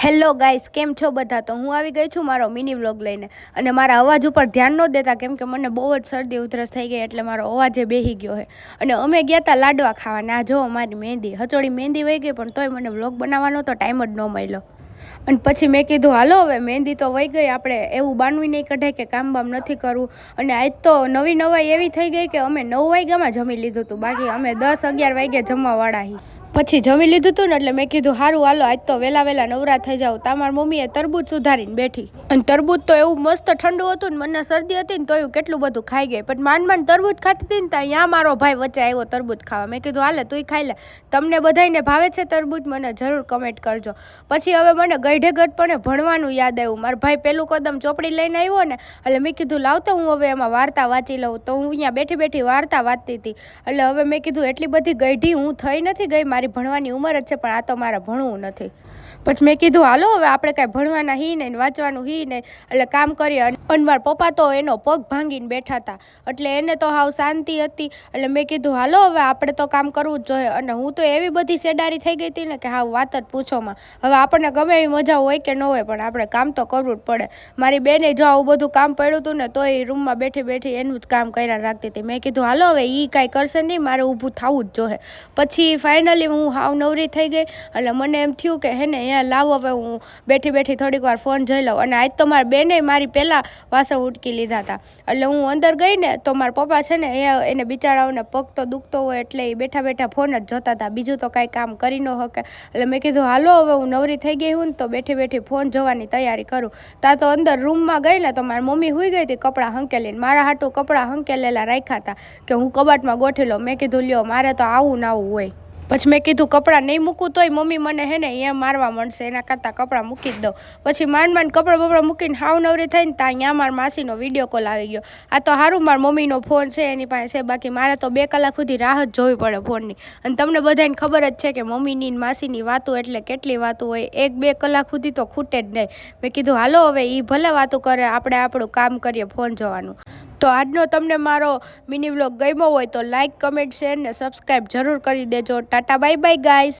Hello guys, કેમ છો બધા? તો હું આવી ગઈ છું મારો મિની વ્લોગ લઈને. અને મારા અવાજ ઉપર ધ્યાન ન દેતા, કેમ કે મને બહુ જ શરદી ઉધરસ થઈ ગઈ, એટલે મારો અવાજ બેહી ગયો છે. અને અમે ગયા હતા લાડવા ખાવા, ને આ જો મારી મહેંદી હચોડી મહેંદી વહી ગઈ, પણ તોય મને વ્લોગ બનાવવાનો તો ટાઈમ જ ન મળ્યો. અને પછી મેં કીધું હાલો હવે મહેંદી તો વહી ગઈ, આપણે એવું બાનવી નહીં કઢાય કે કામ બામ નથી કરવું. અને આજ તો નવી નવાઈ એવી થઈ ગઈ કે અમે 9 વાગ્યામાં જમી લીધું હતું, બાકી અમે 10-11 વાગ્યા જમવાવાળા હી. પછી જમી લીધું હતું ને, એટલે મેં કીધું સારું હાલો આજ તો વહેલા નવરા થઈ જાવ. તમારી મમ્મીએ તરબૂચ સુધારીને બેઠી, અને તરબૂચ તો એવું મસ્ત ઠંડુ હતું ને, મને શરદી હતી ને તોય કેટલું બધું ખાઈ ગઈ. પણ માંડ તરબૂચ ખાતી હતી ને ત્યાં મારો ભાઈ વચ્ચે આવ્યો તરબૂચ ખાવા. મેં કીધું હાલે તુંય ખાઈ લે, તમને બધાને ભાવે છે તરબૂચ? મને જરૂર કમેન્ટ કરજો. પછી હવે મને ગઈઢે ગઢપણે ભણવાનું યાદ આવ્યું. મારા ભાઈ પેલું કદમ ચોપડી લઈને આવ્યો ને, એટલે મેં કીધું લાવતો હું હવે એમાં વાર્તા વાંચી લઉં. તો હું અહીંયા બેઠી બેઠી વાર્તા વાંચતી હતી. એટલે હવે મેં કીધું એટલી બધી ગઈઢી હું થઈ નથી ગઈ, મારી ભણવાની ઉંમર જ છે, પણ આ તો મારે ભણવું નથી. પછી મેં કીધું હાલો હવે આપણે કાંઈ ભણવાના હી નહીં, વાંચવાનું હી નહીં, એટલે કામ કરીએ. અને મારા પપ્પા તો એનો પગ ભાંગીને બેઠા હતા, એટલે એને તો હાવ શાંતિ હતી. એટલે મેં કીધું હાલો હવે આપણે તો કામ કરવું જ જોઈએ. અને હું તો એવી બધી સેડારી થઈ ગઈ હતી ને કે હાવ વાત જ પૂછોમાં. હવે આપણને ગમે એવી મજા હોય કે ન હોય, પણ આપણે કામ તો કરવું જ પડે. મારી બેને જો આવું બધું કામ પડ્યું હતું ને, તો એ રૂમમાં બેઠી બેઠી એનું જ કામ કર્યા રાખતી હતી. મેં કીધું હાલો હવે એ કાંઈ કરશે નહીં, મારે ઊભું થવું જ જોઈએ. પછી ફાઇનલી હું હાવ નવરી થઈ ગઈ. એટલે મને એમ થયું કે હે ને અહીંયા લાવો હવે હું બેઠી બેઠી થોડીક વાર ફોન જોઈ લઉં. અને આજ તો મારા બેને મારી પહેલાં વાસણ ઉટકી લીધા હતા. એટલે હું અંદર ગઈ ને તો મારા પપ્પા છે ને એને બિચારાઓને પગ તો દુખતો હોય, એટલે એ બેઠા બેઠા ફોન જ જોતા હતા, બીજું તો કાંઈ કામ કરી ન શકે. એટલે મેં કીધું હાલો હવે હું નવરી થઈ ગઈ હું ને, તો બેઠી બેઠી ફોન જોવાની તૈયારી કરું. ત્યાં તો અંદર રૂમમાં ગઈ ને તો મારી મમ્મી સૂઈ ગઈ હતી કપડાં હંકેલીને. મારા હાટું કપડાં હંકેલેલા રાખ્યા હતા કે હું કબાટમાં ગોઠવી લઉં. મેં કીધું લ્યો મારે તો આવું ને આવું હોય. પછી મેં કીધું કપડાં નહીં મૂકું તોય મમ્મી મને હે ને અહીંયા મારવા મળશે, એના કરતાં કપડાં મૂકી જ દઉં. પછી માંડ કપડાં બપડા મૂકીને હાવ નવરી થઈને ત્યાં અહીંયા મારા માસીનો વિડીયો કોલ આવી ગયો. આ તો સારું મારા મમ્મીનો ફોન છે એની પાસે છે, બાકી મારે તો 2 કલાક સુધી રાહ જ જોવી પડે ફોનની. અને તમને બધાને ખબર જ છે કે મમ્મીની માસીની વાતો એટલે કેટલી વાતો હોય, 1-2 કલાક સુધી તો ખૂટે જ નહીં. મેં કીધું હાલો હવે એ ભલે વાતો કરે, આપણે આપણું કામ કરીએ ફોન જોવાનું. તો આજનો તમને મારો મિની વ્લોગ ગમ્યો હોય તો લાઇક, કમેન્ટ, શેર ને સબસ્ક્રાઈબ જરૂર કરી દેજો. Tata bye bye guys.